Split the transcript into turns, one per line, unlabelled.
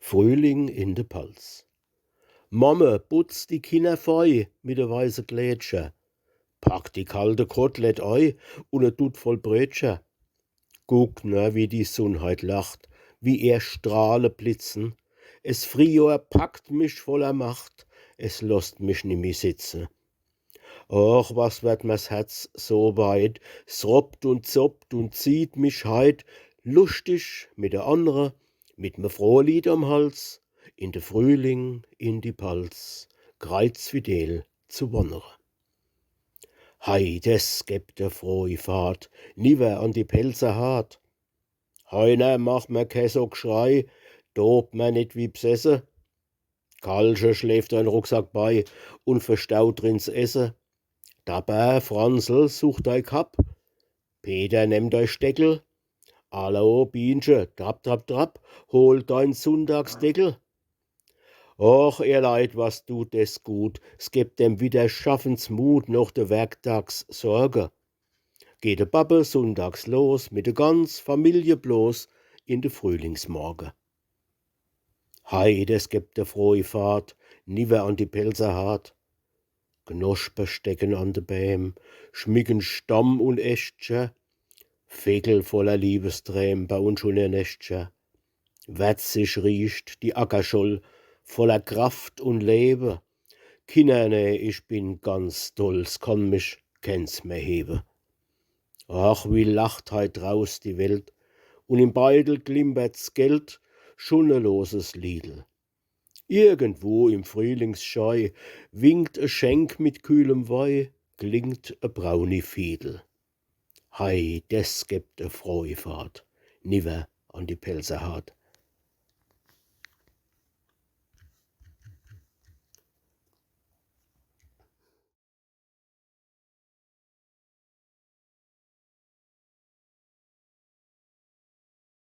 Frühling in de Palz. Mamme putzt die Kinder fei mit de weiße Glätscher, packt die kalte Kotelett ei und e Dut voll Brötchen. Guck nur, wie die Sonn heut lacht, wie er Strahle blitzen. Es Frühjahr packt mich voller Macht, es lässt mich nimmi sitzen. Och, was wird mir's Herz so weit, s robbt und zoppt und zieht mich heut lustig mit de andere, mit me Frohlied am Hals, in de Frühling in die Palz, kreuzfidel zu wandere. Hei, des gibt de frohi Fahrt, niwer an die Pelze hart. Heiner macht mir ke so Geschrei, tobt mir nit wie bsesse. Kalsche schläft ein Rucksack bei und verstaut drin's Esse. Dabei Franzl sucht ei Kapp, Peter nimmt ei Steckel. Allo Bienchen, trapp, trapp, trapp, hol dein Sonntagsdeckel. Och, ihr Leid, was tut es gut, s gibt dem wieder Schaffensmut noch de Werktags Sorge. Geht de Pappe sonntags los mit de ganz Familie bloß in de Frühlingsmorgen. Hei, des gibt de frohi Fahrt, niwer an die Pelze hart. Knospe stecken an de Bäm, schmicken Stamm und Äschtchen, Vögel voller Liebesträm bauen schon ihr Nestchen. Wärzig riecht die Ackerscholl voller Kraft und Leben. Kinderne, ich bin ganz toll, s kann mich keins mehr heben. Ach, wie lacht heut draus die Welt, und im Beutel glimpert's Geld, schon ein loses Liedl. Irgendwo im Frühlingsscheu winkt e Schenk mit kühlem Wei, klingt e brauni Fiedel. Hei, des gibt e frohi Fahrt, niwer an die Pelze hart.